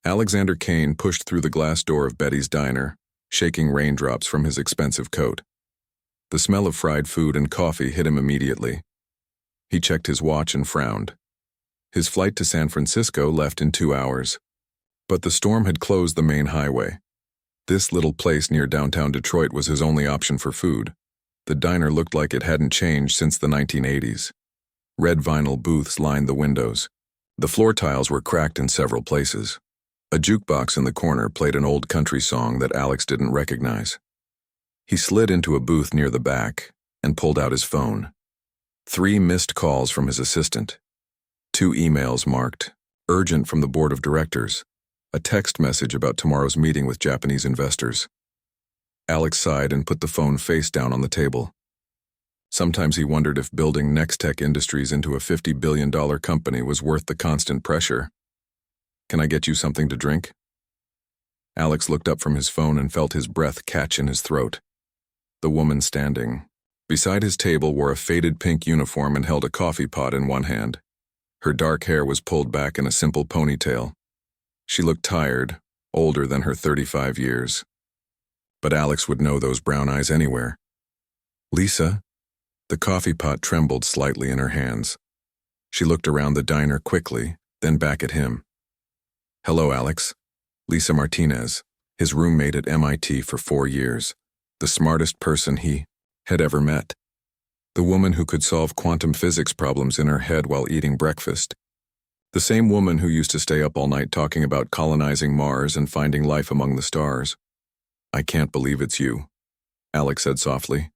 Alexander Kane pushed through the glass door of Betty's diner, shaking raindrops from his expensive coat. The smell of fried food and coffee hit him immediately. He checked his watch and frowned. His flight to San Francisco left in 2 hours. But the storm had closed the main highway. This little place near downtown Detroit was his only option for food. The diner looked like it hadn't changed since the 1980s. Red vinyl booths lined the windows. The floor tiles were cracked in several places. A jukebox in the corner played an old country song that Alex didn't recognize. He slid into a booth near the back and pulled out his phone. 3 missed calls from his assistant. 2 emails marked urgent from the board of directors. A text message about tomorrow's meeting with Japanese investors. Alex sighed and put the phone face down on the table. Sometimes he wondered if building Nextech Industries into a $50 billion company was worth the constant pressure. "Can I get you something to drink?" Alex looked up from his phone and felt his breath catch in his throat. The woman standing beside his table wore a faded pink uniform and held a coffee pot in one hand. Her dark hair was pulled back in a simple ponytail. She looked tired, older than her 35 years. But Alex would know those brown eyes anywhere. "Lisa?" The coffee pot trembled slightly in her hands. She looked around the diner quickly, then back at him. "Hello, Alex. Lisa Martinez, his roommate at MIT for 4 years. The smartest person he had ever met. The woman who could solve quantum physics problems in her head while eating breakfast. The same woman who used to stay up all night talking about colonizing Mars and finding life among the stars." "I can't believe it's you," Alex said softly.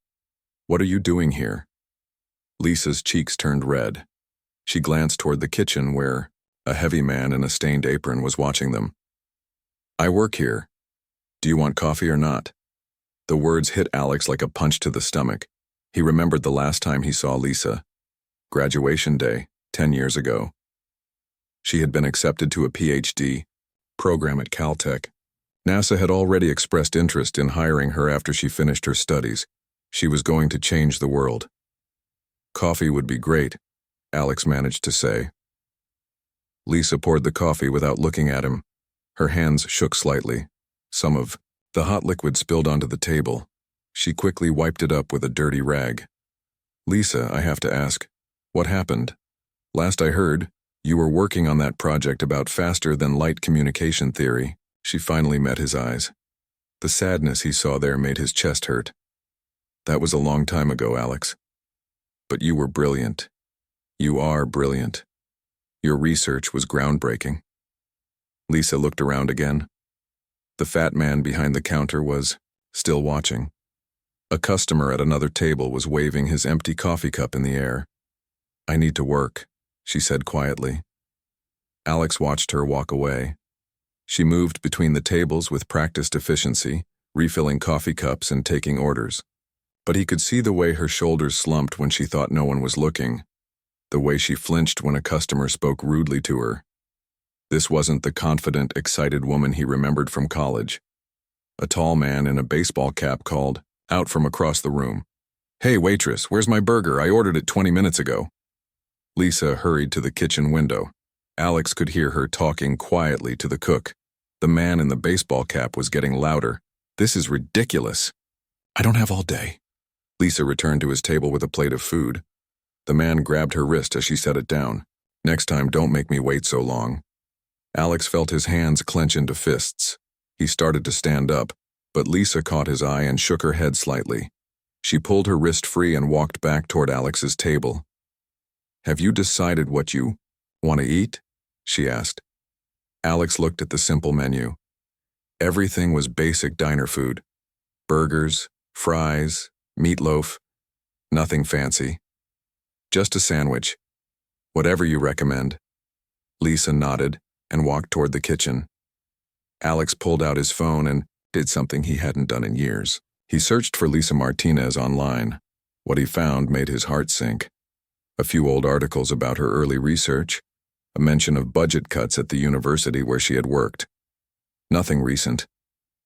"What are you doing here?" Lisa's cheeks turned red. She glanced toward the kitchen where a heavy man in a stained apron was watching them. "I work here. Do you want coffee or not?" The words hit Alex like a punch to the stomach. He remembered the last time he saw Lisa. Graduation day, 10 years ago. She had been accepted to a PhD program at Caltech. NASA had already expressed interest in hiring her after she finished her studies. She was going to change the world. "Coffee would be great," Alex managed to say. Lisa poured the coffee without looking at him. Her hands shook slightly. Some of the hot liquid spilled onto the table. She quickly wiped it up with a dirty rag. "Lisa, I have to ask, what happened? Last I heard, you were working on that project about faster-than-light communication theory." She finally met his eyes. The sadness he saw there made his chest hurt. "That was a long time ago, Alex. But you were brilliant. You are brilliant. Your research was groundbreaking." Lisa looked around again. The fat man behind the counter was still watching. A customer at another table was waving his empty coffee cup in the air. "I need to work," she said quietly. Alex watched her walk away. She moved between the tables with practiced efficiency, refilling coffee cups and taking orders. But he could see the way her shoulders slumped when she thought no one was looking, the way she flinched when a customer spoke rudely to her. This wasn't the confident, excited woman he remembered from college. A tall man in a baseball cap called out from across the room. "Hey, waitress, where's my burger? I ordered it 20 minutes ago." Lisa hurried to the kitchen window. Alex could hear her talking quietly to the cook. The man in the baseball cap was getting louder. "This is ridiculous." "I don't have all day." Lisa returned to his table with a plate of food. The man grabbed her wrist as she set it down. "Next time, don't make me wait so long." Alex felt his hands clench into fists. He started to stand up, but Lisa caught his eye and shook her head slightly. She pulled her wrist free and walked back toward Alex's table. "Have you decided what you want to eat?" she asked. Alex looked at the simple menu. Everything was basic diner food. Burgers, fries, meatloaf, nothing fancy. "Just a sandwich. Whatever you recommend." Lisa nodded and walked toward the kitchen. Alex pulled out his phone and did something he hadn't done in years. He searched for Lisa Martinez online. What he found made his heart sink. A few old articles about her early research, a mention of budget cuts at the university where she had worked. Nothing recent.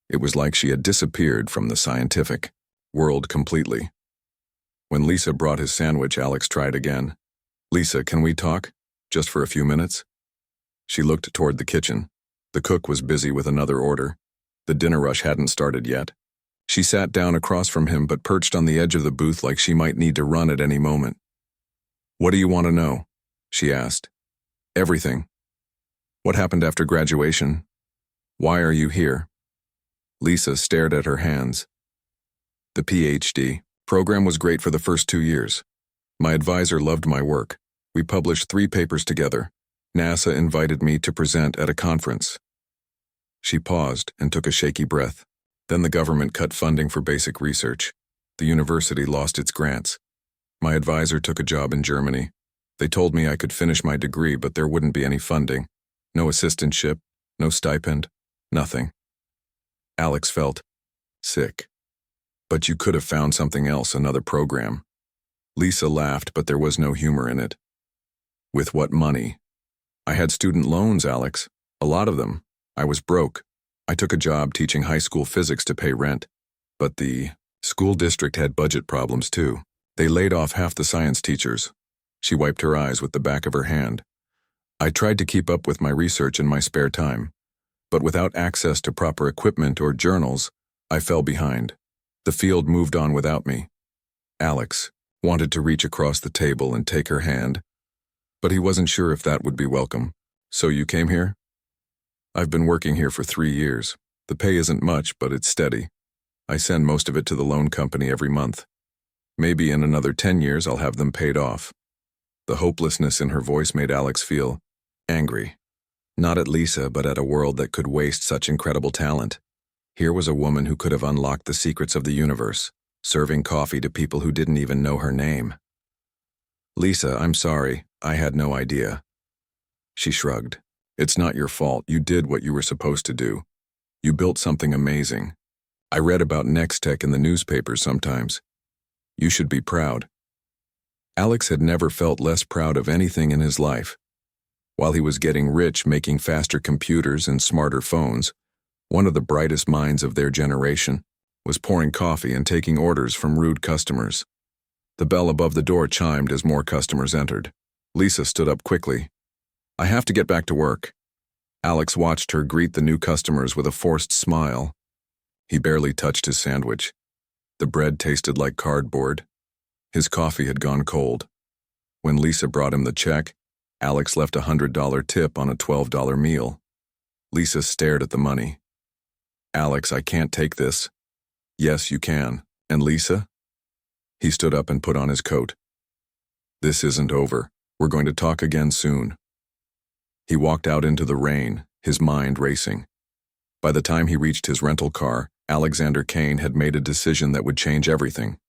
It was like she had disappeared from the scientific world completely. When Lisa brought his sandwich, Alex tried again. "Lisa, can we talk? Just for a few minutes?" She looked toward the kitchen. The cook was busy with another order. The dinner rush hadn't started yet. She sat down across from him but perched on the edge of the booth like she might need to run at any moment. "What do you want to know?" she asked. "Everything. What happened after graduation? Why are you here?" Lisa stared at her hands. "The PhD program was great for the first 2 years. My advisor loved my work. We published 3 papers together. NASA invited me to present at a conference." She paused and took a shaky breath. Then the government cut funding for basic research. The university lost its grants. My advisor took a job in Germany. They told me I could finish my degree, but there wouldn't be any funding. No assistantship, no stipend, nothing. Alex felt sick. "But you could have found something else, another program." Lisa laughed, but there was no humor in it. "With what money?" "I had student loans, Alex. A lot of them. I was broke. I took a job teaching high school physics to pay rent. But the school district had budget problems too. They laid off half the science teachers." She wiped her eyes with the back of her hand. "I tried to keep up with my research in my spare time. But without access to proper equipment or journals, I fell behind. The field moved on without me." Alex wanted to reach across the table and take her hand, but he wasn't sure if that would be welcome. "So you came here?" "I've been working here for 3 years. The pay isn't much, but it's steady. I send most of it to the loan company every month. Maybe in another 10 years I'll have them paid off." The hopelessness in her voice made Alex feel angry. Not at Lisa, but at a world that could waste such incredible talent. Here was a woman who could have unlocked the secrets of the universe, serving coffee to people who didn't even know her name. "Lisa, I'm sorry. I had no idea." She shrugged. "It's not your fault. You did what you were supposed to do. You built something amazing. I read about Nextech in the newspapers sometimes. You should be proud." Alex had never felt less proud of anything in his life. While he was getting rich making faster computers and smarter phones, one of the brightest minds of their generation was pouring coffee and taking orders from rude customers. The bell above the door chimed as more customers entered. Lisa stood up quickly. "I have to get back to work." Alex watched her greet the new customers with a forced smile. He barely touched his sandwich. The bread tasted like cardboard. His coffee had gone cold. When Lisa brought him the check, Alex left a $100 tip on a $12 meal. Lisa stared at the money. "Alex, I can't take this." "Yes, you can. And Lisa?" He stood up and put on his coat. "This isn't over. We're going to talk again soon." He walked out into the rain, his mind racing. By the time he reached his rental car, Alexander Kane had made a decision that would change everything.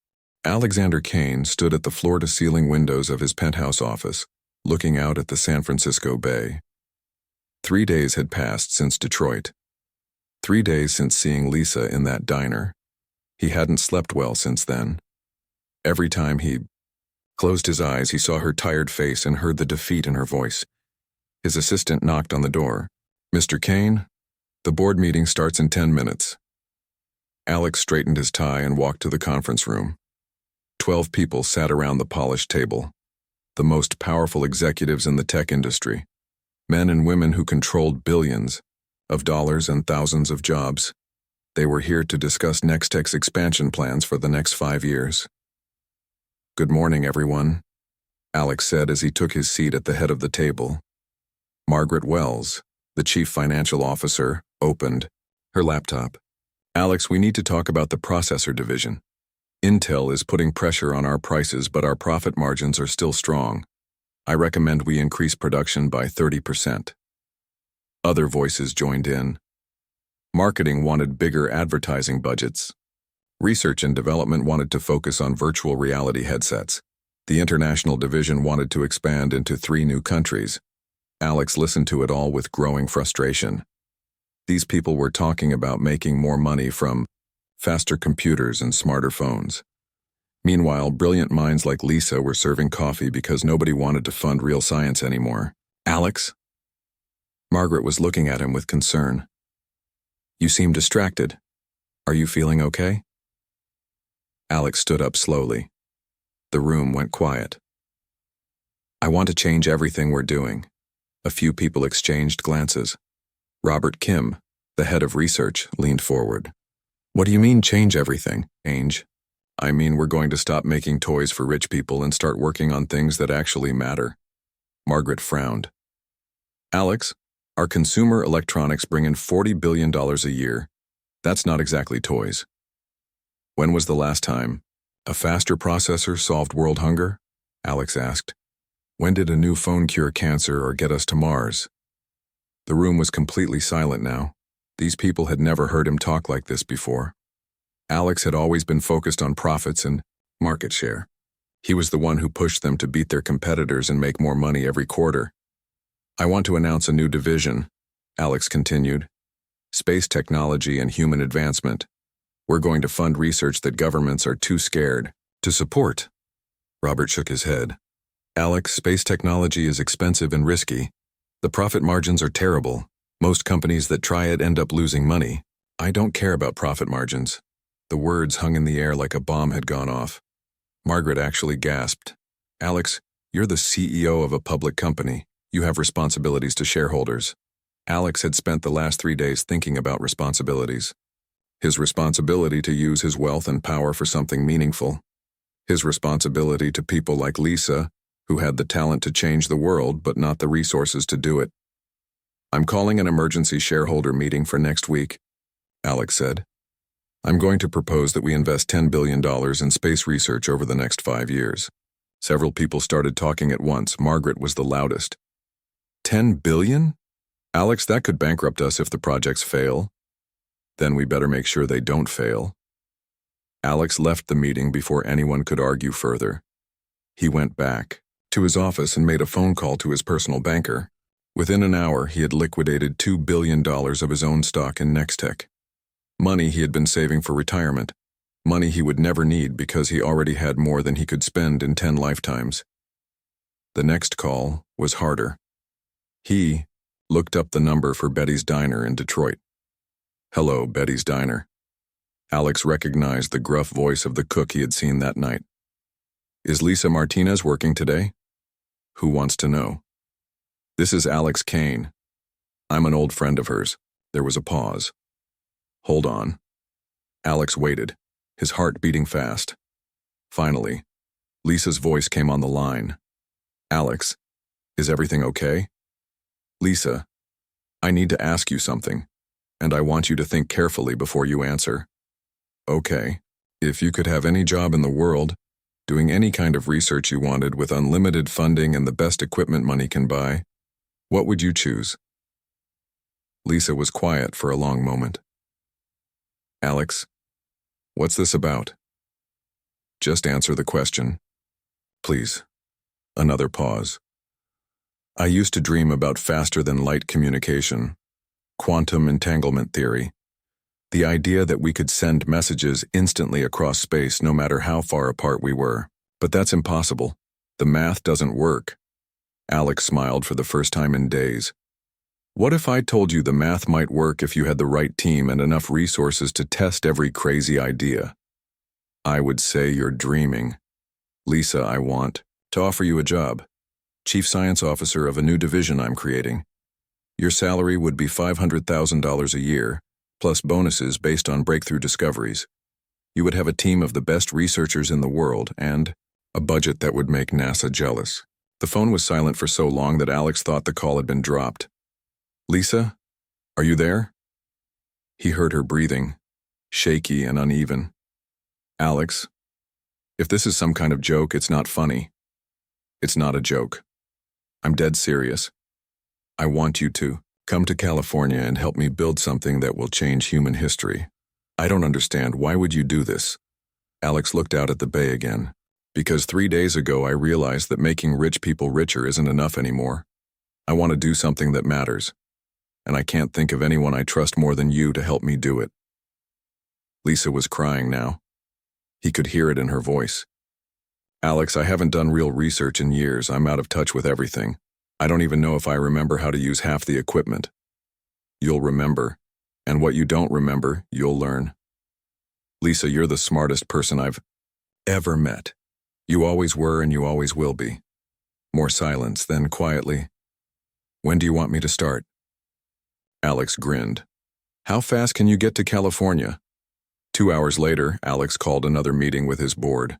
Alexander Kane stood at the floor-to-ceiling windows of his penthouse office, looking out at the San Francisco Bay. 3 days had passed since Detroit. 3 days since seeing Lisa in that diner. He hadn't slept well since then. Every time he closed his eyes, he saw her tired face and heard the defeat in her voice. His assistant knocked on the door. "Mr. Kane, the board meeting starts in 10 minutes. Alex straightened his tie and walked to the conference room. 12 people sat around the polished table. The most powerful executives in the tech industry. Men and women who controlled billions of dollars and thousands of jobs. They were here to discuss Nextech's expansion plans for the next 5 years. "Good morning, everyone," Alex said as he took his seat at the head of the table. Margaret Wells, the chief financial officer, opened her laptop. "Alex, we need to talk about the processor division. Intel is putting pressure on our prices, but our profit margins are still strong. I recommend we increase production by 30%. Other voices joined in. Marketing wanted bigger advertising budgets. Research and development wanted to focus on virtual reality headsets. The international division wanted to expand into 3 new countries. Alex listened to it all with growing frustration. These people were talking about making more money from faster computers and smarter phones. Meanwhile, brilliant minds like Lisa were serving coffee because nobody wanted to fund real science anymore. "Alex?" Margaret was looking at him with concern. "You seem distracted. Are you feeling okay?" Alex stood up slowly. The room went quiet. "I want to change everything we're doing." A few people exchanged glances. Robert Kim, the head of research, leaned forward. What do you mean change everything, Ainge? I mean we're going to stop making toys for rich people and start working on things that actually matter. Margaret frowned. Alex, our consumer electronics bring in $40 billion a year. That's not exactly toys. When was the last time a faster processor solved world hunger? Alex asked. When did a new phone cure cancer or get us to Mars? The room was completely silent now. These people had never heard him talk like this before. Alex had always been focused on profits and market share. He was the one who pushed them to beat their competitors and make more money every quarter. I want to announce a new division, Alex continued. Space technology and human advancement. We're going to fund research that governments are too scared to support. Robert shook his head. Alex, space technology is expensive and risky. The profit margins are terrible. Most companies that try it end up losing money. I don't care about profit margins. The words hung in the air like a bomb had gone off. Margaret actually gasped. Alex, you're the CEO of a public company. You have responsibilities to shareholders. Alex had spent the last 3 days thinking about responsibilities. His responsibility to use his wealth and power for something meaningful. His responsibility to people like Lisa, who had the talent to change the world but not the resources to do it. I'm calling an emergency shareholder meeting for next week, Alex said. I'm going to propose that we invest $10 billion in space research over the next 5 years. Several people started talking at once. Margaret was the loudest. 10 billion? Alex, that could bankrupt us if the projects fail. Then we better make sure they don't fail. Alex left the meeting before anyone could argue further. He went back to his office and made a phone call to his personal banker. Within an hour, he had liquidated $2 billion of his own stock in Nextech. Money he had been saving for retirement. Money he would never need because he already had more than he could spend in 10 lifetimes. The next call was harder. He looked up the number for Betty's Diner in Detroit. Hello, Betty's Diner. Alex recognized the gruff voice of the cook he had seen that night. Is Lisa Martinez working today? Who wants to know? This is Alex Kane. I'm an old friend of hers. There was a pause. Hold on. Alex waited, his heart beating fast. Finally, Lisa's voice came on the line. Alex, is everything okay? Lisa, I need to ask you something, and I want you to think carefully before you answer. Okay, if you could have any job in the world, doing any kind of research you wanted with unlimited funding and the best equipment money can buy, what would you choose? Lisa was quiet for a long moment. Alex, what's this about? Just answer the question. Please. Another pause. I used to dream about faster-than-light communication, quantum entanglement theory, the idea that we could send messages instantly across space no matter how far apart we were. But that's impossible. The math doesn't work. Alex smiled for the first time in days. What if I told you the math might work if you had the right team and enough resources to test every crazy idea? I would say you're dreaming. Lisa, I want to offer you a job. Chief Science Officer of a new division I'm creating. Your salary would be $500,000 a year, plus bonuses based on breakthrough discoveries. You would have a team of the best researchers in the world and a budget that would make NASA jealous. The phone was silent for so long that Alex thought the call had been dropped. Lisa, are you there? He heard her breathing, shaky and uneven. Alex, if this is some kind of joke, it's not funny. It's not a joke. I'm dead serious. I want you to come to California and help me build something that will change human history. I don't understand. Why would you do this? Alex looked out at the bay again. Because 3 days ago I realized that making rich people richer isn't enough anymore. I want to do something that matters. And I can't think of anyone I trust more than you to help me do it. Lisa was crying now. He could hear it in her voice. Alex, I haven't done real research in years. I'm out of touch with everything. I don't even know if I remember how to use half the equipment. You'll remember, and what you don't remember, you'll learn. Lisa, you're the smartest person I've ever met. You always were and you always will be. More silence, then quietly. When do you want me to start? Alex grinned. How fast can you get to California? 2 hours later, Alex called another meeting with his board.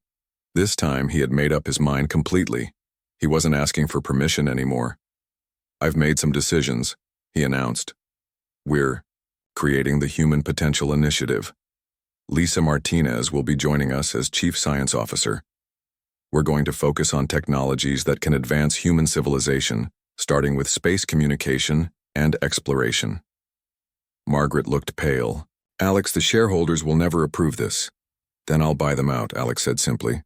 This time, he had made up his mind completely. He wasn't asking for permission anymore. I've made some decisions, he announced. We're creating the Human Potential Initiative. Lisa Martinez will be joining us as Chief Science Officer. We're going to focus on technologies that can advance human civilization, starting with space communication and exploration. Margaret looked pale. Alex, the shareholders will never approve this. Then I'll buy them out, Alex said simply.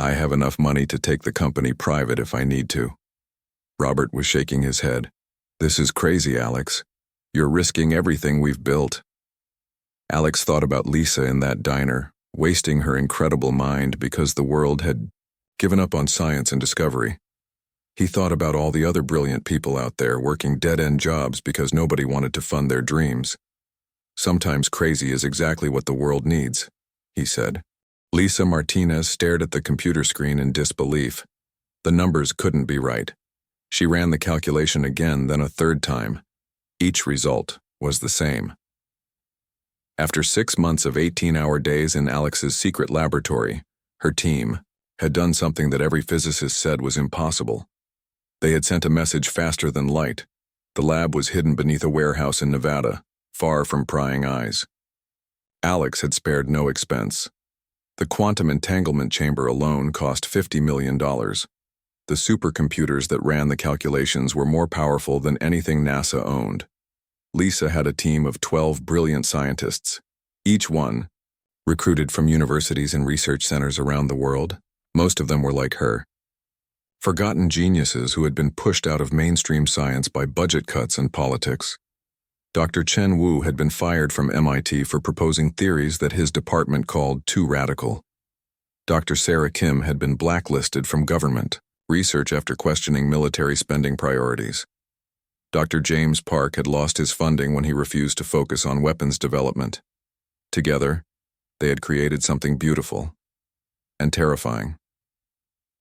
I have enough money to take the company private if I need to. Robert was shaking his head. This is crazy, Alex. You're risking everything we've built. Alex thought about Lisa in that diner, wasting her incredible mind because the world had given up on science and discovery. He thought about all the other brilliant people out there working dead-end jobs because nobody wanted to fund their dreams. Sometimes crazy is exactly what the world needs, he said. Lisa Martinez stared at the computer screen in disbelief. The numbers couldn't be right. She ran the calculation again, then a third time. Each result was the same. After 6 months of 18-hour days in Alex's secret laboratory, her team had done something that every physicist said was impossible. They had sent a message faster than light. The lab was hidden beneath a warehouse in Nevada, far from prying eyes. Alex had spared no expense. The quantum entanglement chamber alone cost $50 million. The supercomputers that ran the calculations were more powerful than anything NASA owned. Lisa had a team of 12 brilliant scientists, each one recruited from universities and research centers around the world. Most of them were like her. Forgotten geniuses who had been pushed out of mainstream science by budget cuts and politics. Dr. Chen Wu had been fired from MIT for proposing theories that his department called too radical. Dr. Sarah Kim had been blacklisted from government research after questioning military spending priorities. Dr. James Park had lost his funding when he refused to focus on weapons development. Together, they had created something beautiful and terrifying.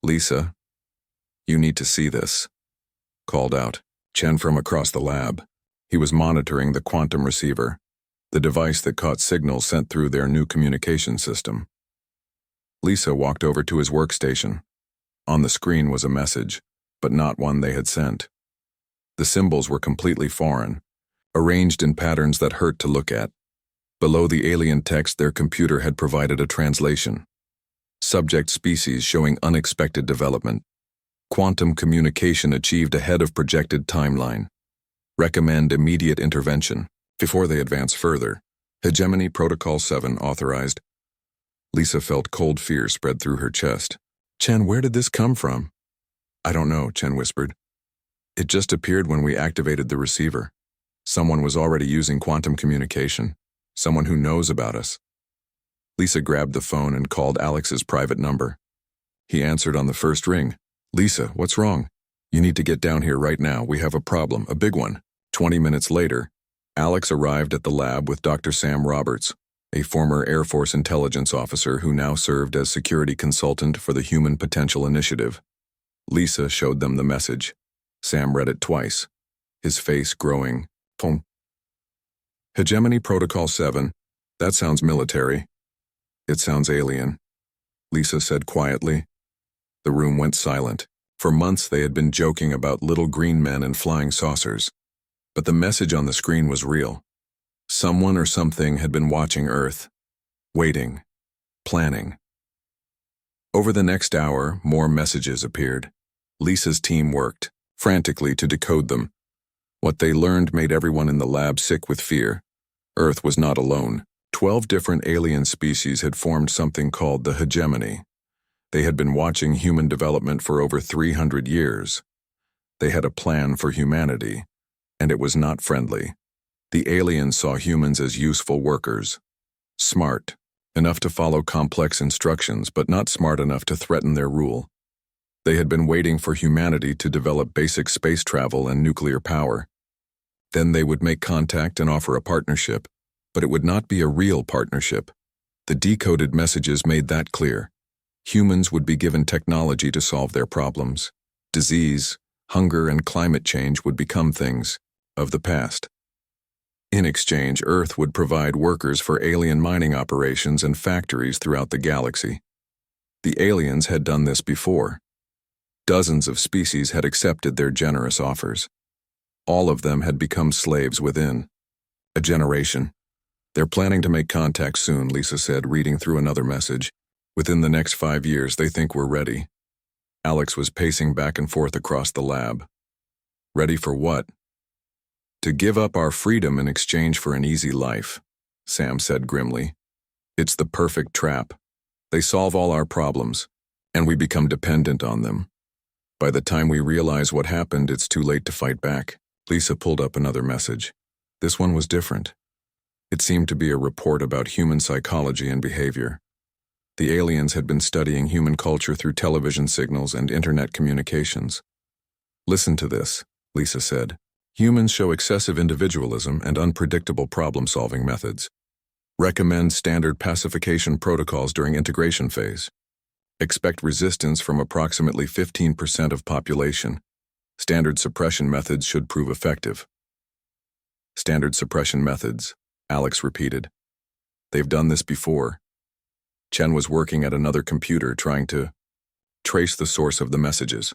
Lisa, you need to see this, called out Chen from across the lab. He was monitoring the quantum receiver, the device that caught signals sent through their new communication system. Lisa walked over to his workstation. On the screen was a message, but not one they had sent. The symbols were completely foreign, arranged in patterns that hurt to look at. Below the alien text, their computer had provided a translation. Subject species showing unexpected development. Quantum communication achieved ahead of projected timeline. Recommend immediate intervention. Before they advance further, Hegemony Protocol 7 authorized. Lisa felt cold fear spread through her chest. Chen, where did this come from? I don't know, Chen whispered. It just appeared when we activated the receiver. Someone was already using quantum communication. Someone who knows about us. Lisa grabbed the phone and called Alex's private number. He answered on the first ring. Lisa, what's wrong? You need to get down here right now. We have a problem, a big one. 20 minutes later, Alex arrived at the lab with Dr. Sam Roberts, a former Air Force intelligence officer who now served as security consultant for the Human Potential Initiative. Lisa showed them the message. Sam read it twice, his face growing. Pom. Hegemony Protocol 7. That sounds military. It sounds alien, Lisa said quietly. The room went silent. For months they had been joking about little green men and flying saucers. But the message on the screen was real. Someone or something had been watching Earth, waiting, planning. Over the next hour, more messages appeared. Lisa's team worked frantically to decode them. What they learned made everyone in the lab sick with fear. Earth was not alone. 12 different alien species had formed something called the Hegemony. They had been watching human development for over 300 years. They had a plan for humanity, and it was not friendly. The aliens saw humans as useful workers. Smart, enough to follow complex instructions, but not smart enough to threaten their rule. They had been waiting for humanity to develop basic space travel and nuclear power. Then they would make contact and offer a partnership, but it would not be a real partnership. The decoded messages made that clear. Humans would be given technology to solve their problems. Disease, hunger, and climate change would become things of the past. In exchange, Earth would provide workers for alien mining operations and factories throughout the galaxy. The aliens had done this before. Dozens of species had accepted their generous offers. All of them had become slaves within a generation. They're planning to make contact soon, Lisa said, reading through another message. Within the next 5 years, they think we're ready. Alex was pacing back and forth across the lab. Ready for what? To give up our freedom in exchange for an easy life, Sam said grimly. It's the perfect trap. They solve all our problems, and we become dependent on them. By the time we realize what happened, it's too late to fight back. Lisa pulled up another message. This one was different. It seemed to be a report about human psychology and behavior. The aliens had been studying human culture through television signals and internet communications. Listen to this, Lisa said. Humans show excessive individualism and unpredictable problem-solving methods. Recommend standard pacification protocols during integration phase. Expect resistance from approximately 15% of population. Standard suppression methods should prove effective. Standard suppression methods, Alex repeated. They've done this before. Chen was working at another computer trying to trace the source of the messages.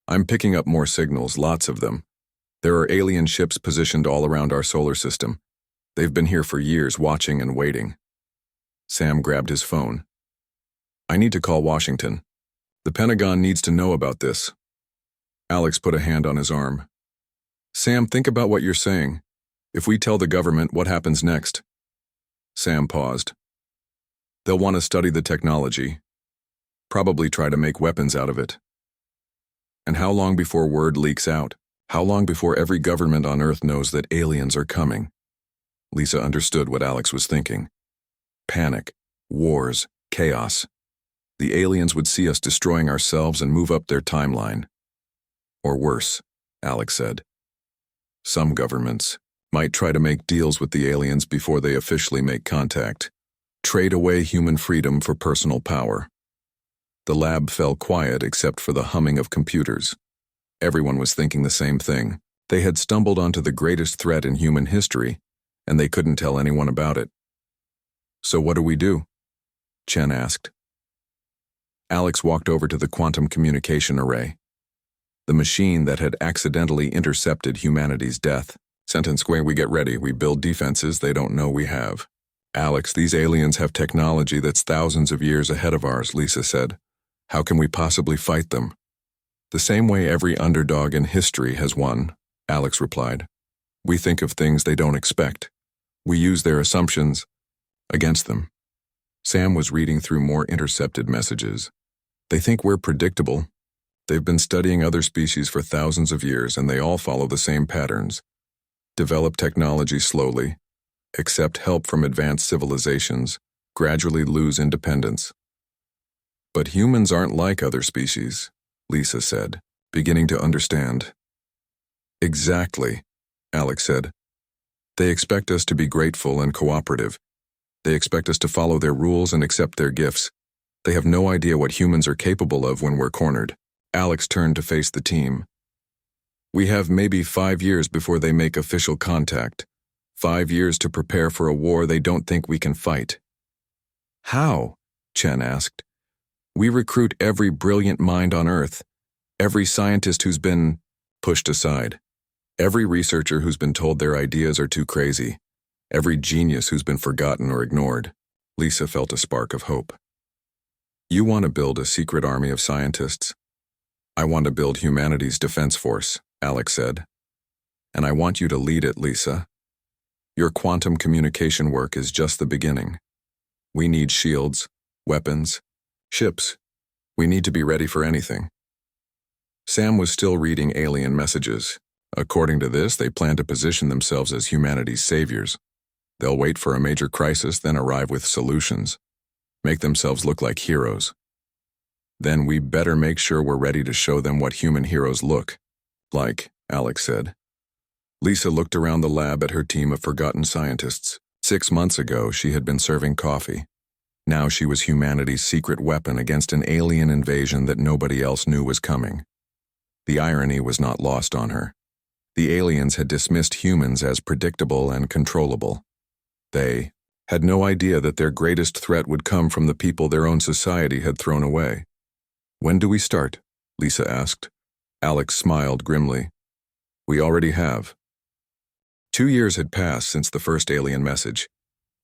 I'm picking up more signals, lots of them. There are alien ships positioned all around our solar system. They've been here for years, watching and waiting. Sam grabbed his phone. I need to call Washington. The Pentagon needs to know about this. Alex put a hand on his arm. Sam, think about what you're saying. If we tell the government, what happens next? Sam paused. They'll want to study the technology. Probably try to make weapons out of it. And how long before word leaks out? How long before every government on Earth knows that aliens are coming? Lisa understood what Alex was thinking. Panic, wars, chaos. The aliens would see us destroying ourselves and move up their timeline. Or worse, Alex said. Some governments might try to make deals with the aliens before they officially make contact. Trade away human freedom for personal power. The lab fell quiet except for the humming of computers. Everyone was thinking the same thing. They had stumbled onto the greatest threat in human history, and they couldn't tell anyone about it. So what do we do? Chen asked. Alex walked over to the quantum communication array. The machine that had accidentally intercepted humanity's death. Sentence square, we get ready. We build defenses they don't know we have. Alex, these aliens have technology that's thousands of years ahead of ours, Lisa said. How can we possibly fight them? The same way every underdog in history has won, Alex replied. We think of things they don't expect. We use their assumptions against them. Sam was reading through more intercepted messages. They think we're predictable. They've been studying other species for thousands of years, and they all follow the same patterns. Develop technology slowly, accept help from advanced civilizations, gradually lose independence. But humans aren't like other species, Lisa said, beginning to understand. Exactly, Alex said. They expect us to be grateful and cooperative. They expect us to follow their rules and accept their gifts. They have no idea what humans are capable of when we're cornered. Alex turned to face the team. We have maybe 5 years before they make official contact. 5 years to prepare for a war they don't think we can fight. How? Chen asked. We recruit every brilliant mind on Earth, every scientist who's been pushed aside, every researcher who's been told their ideas are too crazy, every genius who's been forgotten or ignored. Lisa felt a spark of hope. You want to build a secret army of scientists? I want to build humanity's defense force, Alex said. And I want you to lead it, Lisa. Your quantum communication work is just the beginning. We need shields, weapons, ships. We need to be ready for anything. Sam was still reading alien messages. According to this, they plan to position themselves as humanity's saviors. They'll wait for a major crisis, then arrive with solutions. Make themselves look like heroes. Then we better make sure we're ready to show them what human heroes look like, Alex said. Lisa looked around the lab at her team of forgotten scientists. 6 months ago, she had been serving coffee. Now she was humanity's secret weapon against an alien invasion that nobody else knew was coming. The irony was not lost on her. The aliens had dismissed humans as predictable and controllable. They had no idea that their greatest threat would come from the people their own society had thrown away. "When do we start?" Lisa asked. Alex smiled grimly. "We already have." 2 years had passed since the first alien message.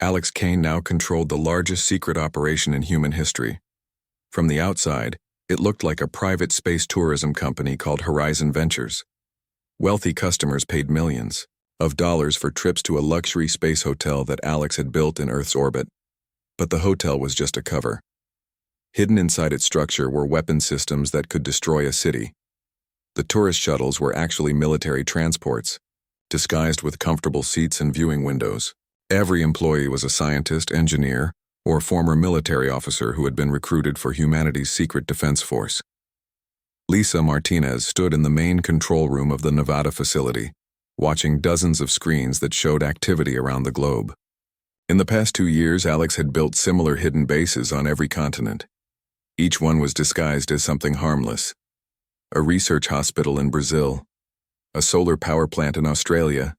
Alex Kane now controlled the largest secret operation in human history. From the outside, it looked like a private space tourism company called Horizon Ventures. Wealthy customers paid millions of dollars for trips to a luxury space hotel that Alex had built in Earth's orbit. But the hotel was just a cover. Hidden inside its structure were weapon systems that could destroy a city. The tourist shuttles were actually military transports, disguised with comfortable seats and viewing windows. Every employee was a scientist, engineer, or former military officer who had been recruited for humanity's secret defense force. Lisa Martinez stood in the main control room of the Nevada facility, watching dozens of screens that showed activity around the globe. In the past 2 years, Alex had built similar hidden bases on every continent. Each one was disguised as something harmless. A research hospital in Brazil, a solar power plant in Australia,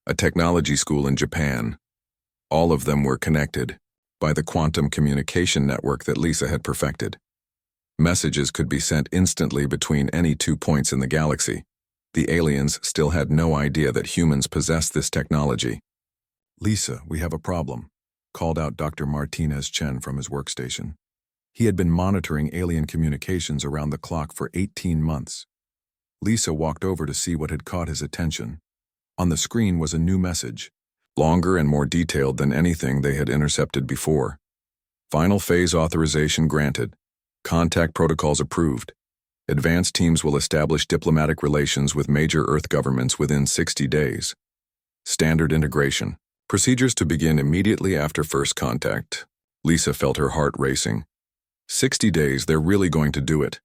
a technology school in Japan. All of them were connected by the quantum communication network that Lisa had perfected. Messages could be sent instantly between any 2 points in the galaxy. The aliens still had no idea that humans possessed this technology. "Lisa, we have a problem," called out Dr. Martinez Chen from his workstation. He had been monitoring alien communications around the clock for 18 months. Lisa walked over to see what had caught his attention. On the screen was a new message, longer and more detailed than anything they had intercepted before. "Final phase authorization granted. Contact protocols approved. Advanced teams will establish diplomatic relations with major Earth governments within 60 days. Standard integration. Procedures to begin immediately after first contact." Lisa felt her heart racing. 60 days, they're really going to do it.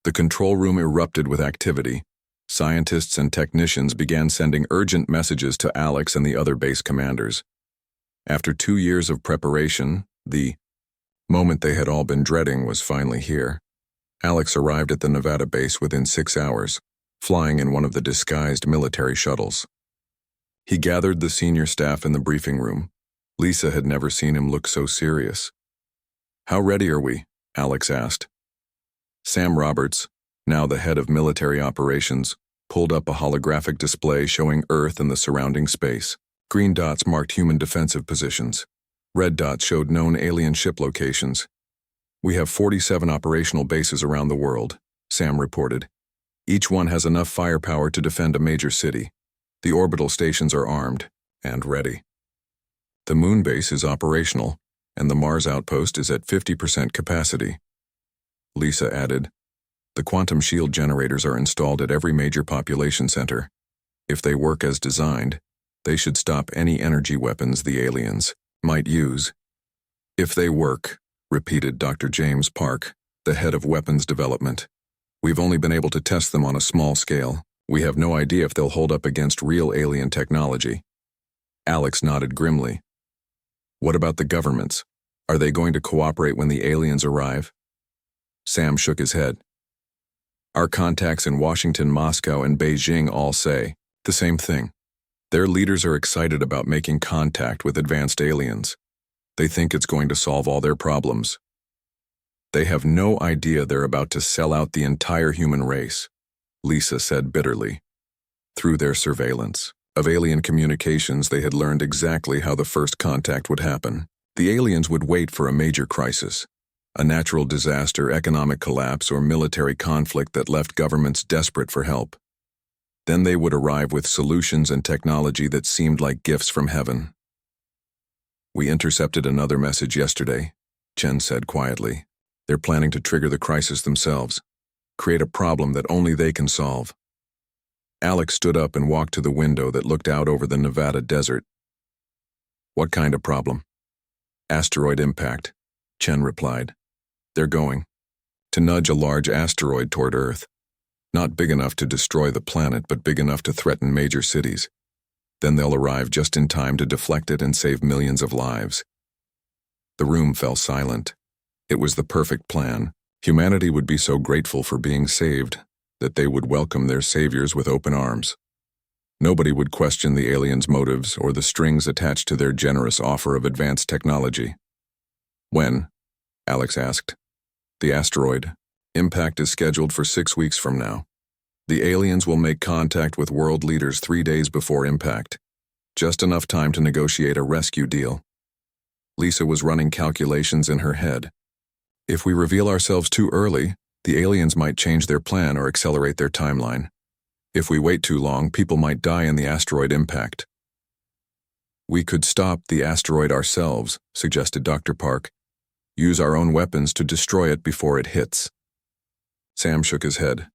The control room erupted with activity. Scientists and technicians began sending urgent messages to Alex and the other base commanders. After 2 years of preparation, the moment they had all been dreading was finally here. Alex arrived at the Nevada base within 6 hours, flying in one of the disguised military shuttles. He gathered the senior staff in the briefing room. Lisa had never seen him look so serious. "How ready are we?" Alex asked. Sam Roberts, now the head of military operations, pulled up a holographic display showing Earth and the surrounding space. Green dots marked human defensive positions. Red dots showed known alien ship locations. "We have 47 operational bases around the world," Sam reported. "Each one has enough firepower to defend a major city. The orbital stations are armed and ready. The moon base is operational, and the Mars outpost is at 50% capacity." Lisa added, "The quantum shield generators are installed at every major population center. If they work as designed, they should stop any energy weapons the aliens might use." "If they work," repeated Dr. James Park, the head of weapons development. "We've only been able to test them on a small scale. We have no idea if they'll hold up against real alien technology." Alex nodded grimly. "What about the governments? Are they going to cooperate when the aliens arrive?" Sam shook his head. "Our contacts in Washington, Moscow, and Beijing all say the same thing. Their leaders are excited about making contact with advanced aliens. They think it's going to solve all their problems. They have no idea they're about to sell out the entire human race," Lisa said bitterly. Through their surveillance of alien communications, they had learned exactly how the first contact would happen. The aliens would wait for a major crisis, a natural disaster, economic collapse, or military conflict that left governments desperate for help. Then they would arrive with solutions and technology that seemed like gifts from heaven. "We intercepted another message yesterday," Chen said quietly. "They're planning to trigger the crisis themselves, create a problem that only they can solve." Alex stood up and walked to the window that looked out over the Nevada desert. "What kind of problem?" "Asteroid impact," Chen replied. "They're going to nudge a large asteroid toward Earth. Not big enough to destroy the planet, but big enough to threaten major cities. Then they'll arrive just in time to deflect it and save millions of lives." The room fell silent. It was the perfect plan. Humanity would be so grateful for being saved that they would welcome their saviors with open arms. Nobody would question the aliens' motives or the strings attached to their generous offer of advanced technology. When? Alex asked. The asteroid. Impact is scheduled for 6 weeks from now. The aliens will make contact with world leaders 3 days before impact. Just enough time to negotiate a rescue deal. Lisa was running calculations in her head. If we reveal ourselves too early, the aliens might change their plan or accelerate their timeline. If we wait too long, people might die in the asteroid impact. We could stop the asteroid ourselves, suggested Dr. Park. Use our own weapons to destroy it before it hits. Sam shook his head.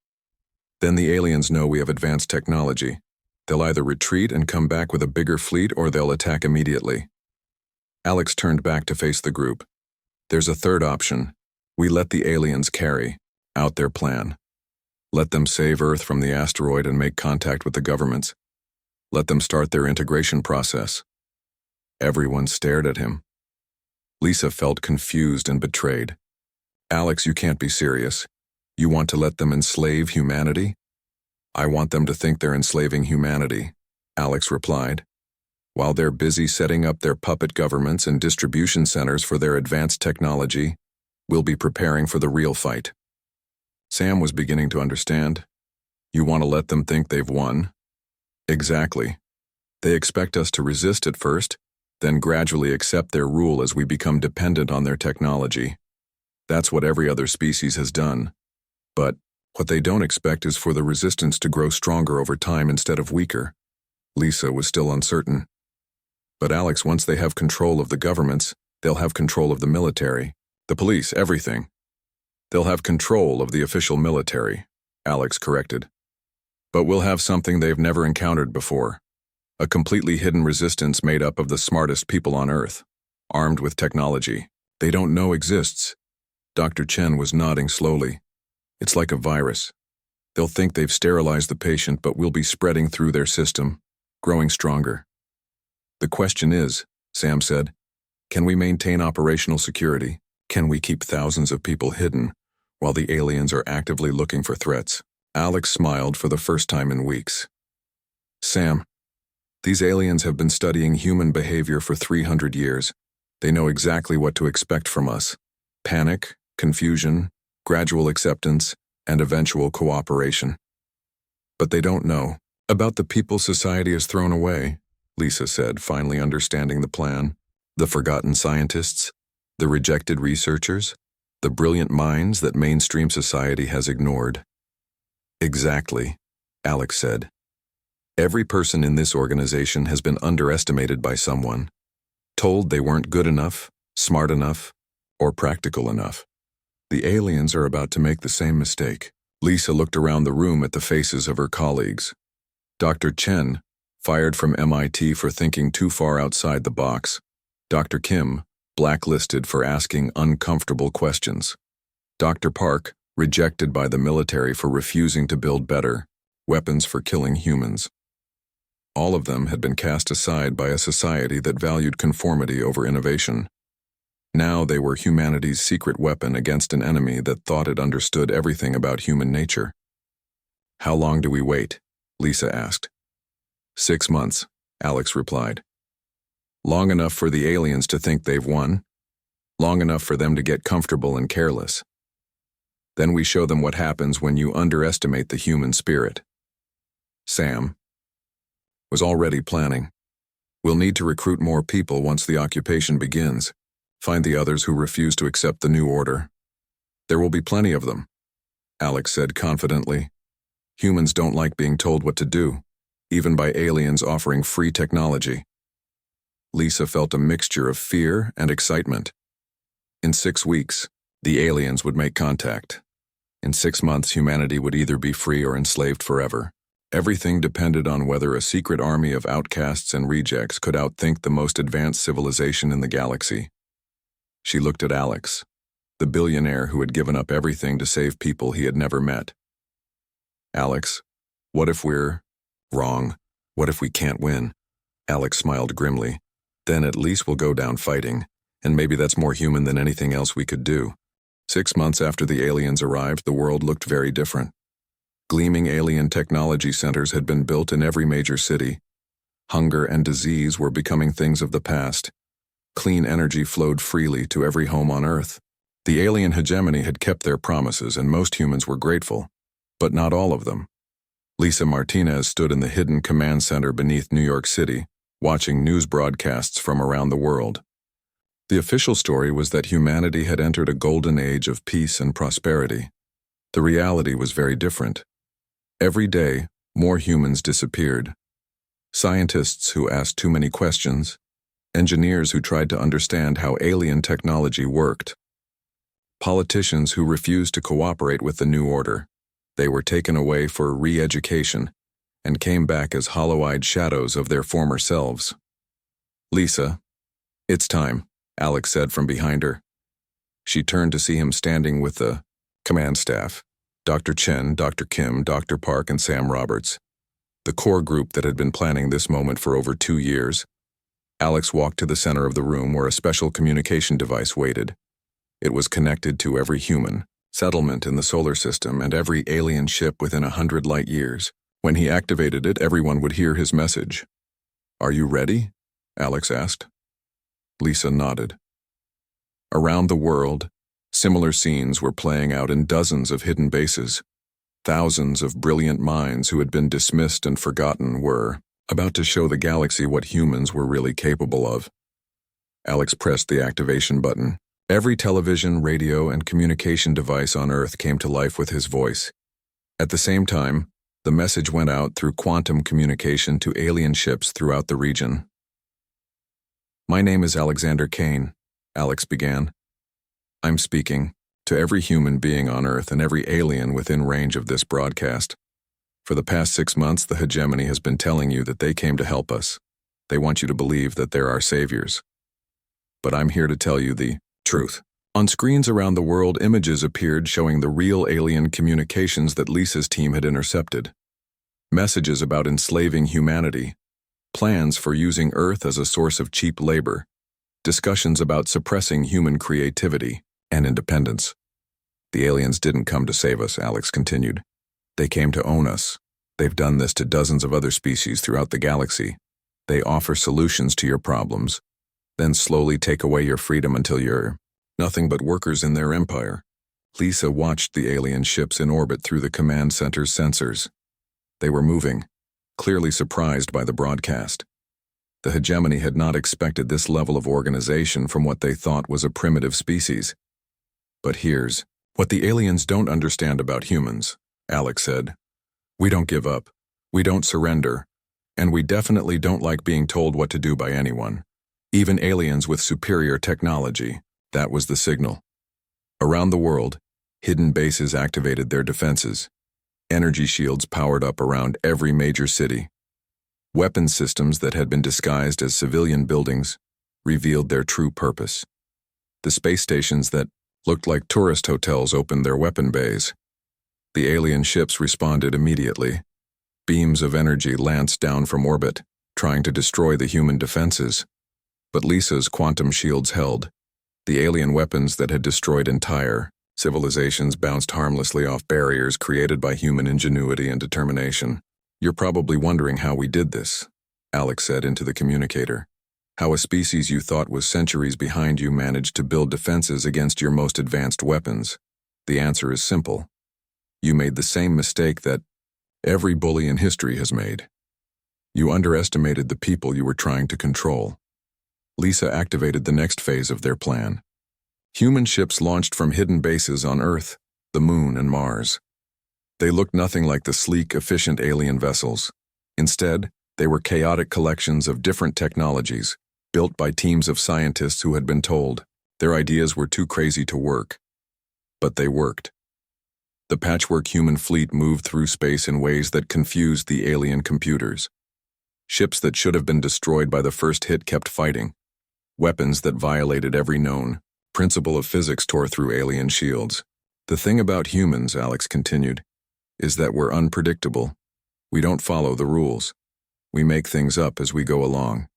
Then the aliens know we have advanced technology. They'll either retreat and come back with a bigger fleet or they'll attack immediately. Alex turned back to face the group. There's a third option. We let the aliens carry out their plan. Let them save Earth from the asteroid and make contact with the governments. Let them start their integration process. Everyone stared at him. Lisa felt confused and betrayed. Alex, you can't be serious. You want to let them enslave humanity? I want them to think they're enslaving humanity, Alex replied. While they're busy setting up their puppet governments and distribution centers for their advanced technology, we'll be preparing for the real fight. Sam was beginning to understand. You want to let them think they've won? Exactly. They expect us to resist at first, then gradually accept their rule as we become dependent on their technology. That's what every other species has done. But what they don't expect is for the resistance to grow stronger over time instead of weaker. Lisa was still uncertain. But Alex, once they have control of the governments, they'll have control of the military, the police, everything. They'll have control of the official military, Alex corrected. But we'll have something they've never encountered before. A completely hidden resistance made up of the smartest people on Earth, armed with technology they don't know exists. Dr. Chen was nodding slowly. It's like a virus. They'll think they've sterilized the patient, but we'll be spreading through their system, growing stronger. The question is, Sam said, can we maintain operational security? Can we keep thousands of people hidden while the aliens are actively looking for threats? Alex smiled for the first time in weeks. Sam, these aliens have been studying human behavior for 300 years. They know exactly what to expect from us. Panic, confusion, gradual acceptance, and eventual cooperation. But they don't know about the people society has thrown away, Lisa said, finally understanding the plan. The forgotten scientists, the rejected researchers, the brilliant minds that mainstream society has ignored. Exactly, Alex said. Every person in this organization has been underestimated by someone, told they weren't good enough, smart enough, or practical enough. The aliens are about to make the same mistake. Lisa looked around the room at the faces of her colleagues. Dr. Chen, fired from MIT for thinking too far outside the box. Dr. Kim, blacklisted for asking uncomfortable questions. Dr. Park, rejected by the military for refusing to build better weapons for killing humans. All of them had been cast aside by a society that valued conformity over innovation. Now they were humanity's secret weapon against an enemy that thought it understood everything about human nature. How long do we wait? Lisa asked. 6 months, Alex replied. Long enough for the aliens to think they've won. Long enough for them to get comfortable and careless. Then we show them what happens when you underestimate the human spirit. Sam was already planning. We'll need to recruit more people once the occupation begins. Find the others who refuse to accept the new order. There will be plenty of them, Alex said confidently. Humans don't like being told what to do, even by aliens offering free technology. Lisa felt a mixture of fear and excitement. In 6 weeks, the aliens would make contact. In 6 months, humanity would either be free or enslaved forever. Everything depended on whether a secret army of outcasts and rejects could outthink the most advanced civilization in the galaxy. She looked at Alex, the billionaire who had given up everything to save people he had never met. Alex, what if we're wrong? What if we can't win? Alex smiled grimly. Then at least we'll go down fighting, and maybe that's more human than anything else we could do. 6 months after the aliens arrived, the world looked very different. Gleaming alien technology centers had been built in every major city. Hunger and disease were becoming things of the past. Clean energy flowed freely to every home on Earth. The alien hegemony had kept their promises, and most humans were grateful. But not all of them. Lisa Martinez stood in the hidden command center beneath New York City, watching news broadcasts from around the world. The official story was that humanity had entered a golden age of peace and prosperity. The reality was very different. Every day, more humans disappeared. Scientists who asked too many questions, engineers who tried to understand how alien technology worked, politicians who refused to cooperate with the new order. They were taken away for re-education and came back as hollow-eyed shadows of their former selves. "Lisa, it's time," Alex said from behind her. She turned to see him standing with the command staff, Dr. Chen, Dr. Kim, Dr. Park, and Sam Roberts, the core group that had been planning this moment for over 2 years. Alex walked to the center of the room where a special communication device waited. It was connected to every human settlement in the solar system and every alien ship within 100 light years. When he activated it, everyone would hear his message. "Are you ready?" Alex asked. Lisa nodded. Around the world, similar scenes were playing out in dozens of hidden bases. Thousands of brilliant minds who had been dismissed and forgotten were about to show the galaxy what humans were really capable of. Alex pressed the activation button. Every television, radio, and communication device on Earth came to life with his voice. At the same time, the message went out through quantum communication to alien ships throughout the region. "My name is Alexander Kane," Alex began. "I'm speaking to every human being on Earth and every alien within range of this broadcast. For the past 6 months, the hegemony has been telling you that they came to help us. They want you to believe that they're our saviors. But I'm here to tell you the truth." On screens around the world, images appeared showing the real alien communications that Lisa's team had intercepted. Messages about enslaving humanity, plans for using Earth as a source of cheap labor, discussions about suppressing human creativity and independence. "The aliens didn't come to save us," Alex continued. "They came to own us. They've done this to dozens of other species throughout the galaxy. They offer solutions to your problems, then slowly take away your freedom until you're nothing but workers in their empire." Lisa watched the alien ships in orbit through the command center's sensors. They were moving, clearly surprised by the broadcast. The hegemony had not expected this level of organization from what they thought was a primitive species. "But here's what the aliens don't understand about humans," Alex said. "We don't give up, we don't surrender, and we definitely don't like being told what to do by anyone. Even aliens with superior technology." That was the signal. Around the world, hidden bases activated their defenses. Energy shields powered up around every major city. Weapon systems that had been disguised as civilian buildings revealed their true purpose. The space stations that looked like tourist hotels opened their weapon bays. The alien ships responded immediately. Beams of energy lanced down from orbit, trying to destroy the human defenses. But Lisa's quantum shields held. The alien weapons that had destroyed entire civilizations bounced harmlessly off barriers created by human ingenuity and determination. "You're probably wondering how we did this," Alex said into the communicator. "How a species you thought was centuries behind you managed to build defenses against your most advanced weapons. The answer is simple. You made the same mistake that every bully in history has made. You underestimated the people you were trying to control." Lisa activated the next phase of their plan. Human ships launched from hidden bases on Earth, the Moon, and Mars. They looked nothing like the sleek, efficient alien vessels. Instead, they were chaotic collections of different technologies, built by teams of scientists who had been told their ideas were too crazy to work. But they worked. The patchwork human fleet moved through space in ways that confused the alien computers. Ships that should have been destroyed by the first hit kept fighting. Weapons that violated every known principle of physics tore through alien shields. "The thing about humans," Alex continued, "is that we're unpredictable. We don't follow the rules. We make things up as we go along.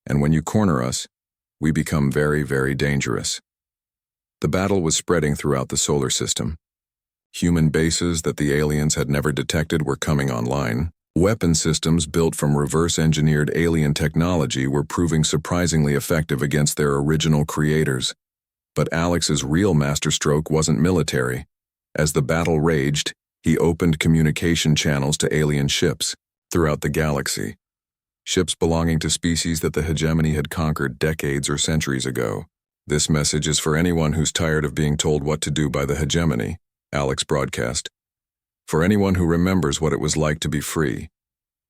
And when you corner us, we become very, very dangerous." The battle was spreading throughout the solar system. Human bases that the aliens had never detected were coming online. Weapon systems built from reverse-engineered alien technology were proving surprisingly effective against their original creators. But Alex's real masterstroke wasn't military. As the battle raged, he opened communication channels to alien ships throughout the galaxy. Ships belonging to species that the hegemony had conquered decades or centuries ago. This message is for anyone who's tired of being told what to do by the hegemony, Alex broadcast. For anyone who remembers what it was like to be free.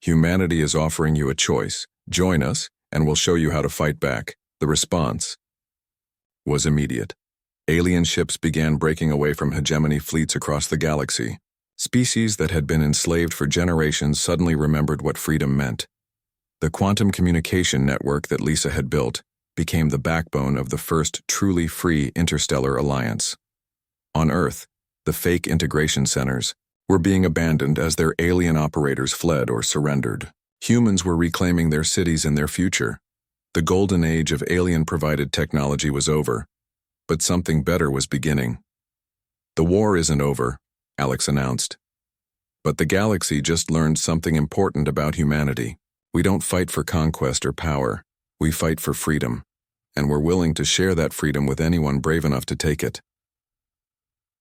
Humanity is offering you a choice. Join us, and we'll show you how to fight back. The response was immediate. Alien ships began breaking away from hegemony fleets across the galaxy. Species that had been enslaved for generations suddenly remembered what freedom meant. The quantum communication network that Lisa had built became the backbone of the first truly free interstellar alliance. On Earth, the fake integration centers were being abandoned as their alien operators fled or surrendered. Humans were reclaiming their cities and their future. The golden age of alien-provided technology was over, but something better was beginning. The war isn't over, Alex announced. But the galaxy just learned something important about humanity. We don't fight for conquest or power. We fight for freedom, and we're willing to share that freedom with anyone brave enough to take it.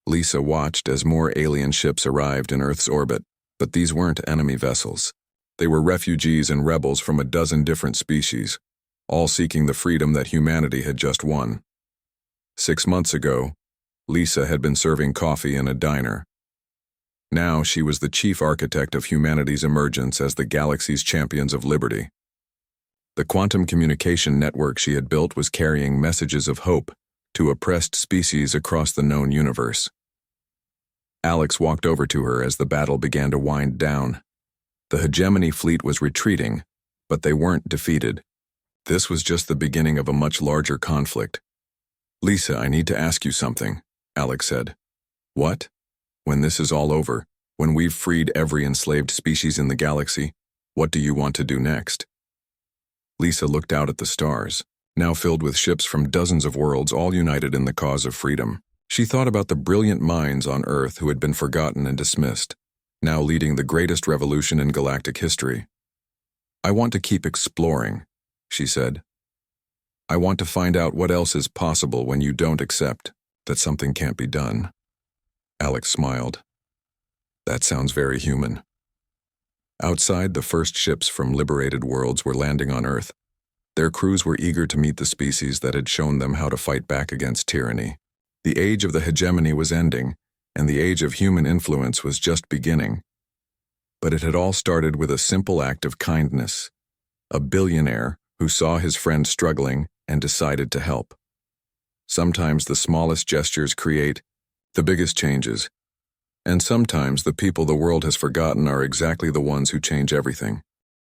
Lisa watched as more alien ships arrived in Earth's orbit, but these weren't enemy vessels. They were refugees and rebels from a dozen different species, all seeking the freedom that humanity had just won. 6 months ago, Lisa had been serving coffee in a diner. Now she was the chief architect of humanity's emergence as the galaxy's champions of liberty. The quantum communication network she had built was carrying messages of hope to oppressed species across the known universe. Alex walked over to her as the battle began to wind down. The hegemony fleet was retreating, but they weren't defeated. This was just the beginning of a much larger conflict. "Lisa, I need to ask you something," Alex said. "What? When this is all over, when we've freed every enslaved species in the galaxy, what do you want to do next?" Lisa looked out at the stars, now filled with ships from dozens of worlds all united in the cause of freedom. She thought about the brilliant minds on Earth who had been forgotten and dismissed, now leading the greatest revolution in galactic history. "I want to keep exploring," she said. "I want to find out what else is possible when you don't accept that something can't be done." Alex smiled. "That sounds very human." Outside, the first ships from liberated worlds were landing on Earth. Their crews were eager to meet the species that had shown them how to fight back against tyranny. The age of the hegemony was ending, and the age of human influence was just beginning. But it had all started with a simple act of kindness. A billionaire who saw his friend struggling and decided to help. Sometimes the smallest gestures create the biggest changes, and sometimes the people the world has forgotten are exactly the ones who change everything.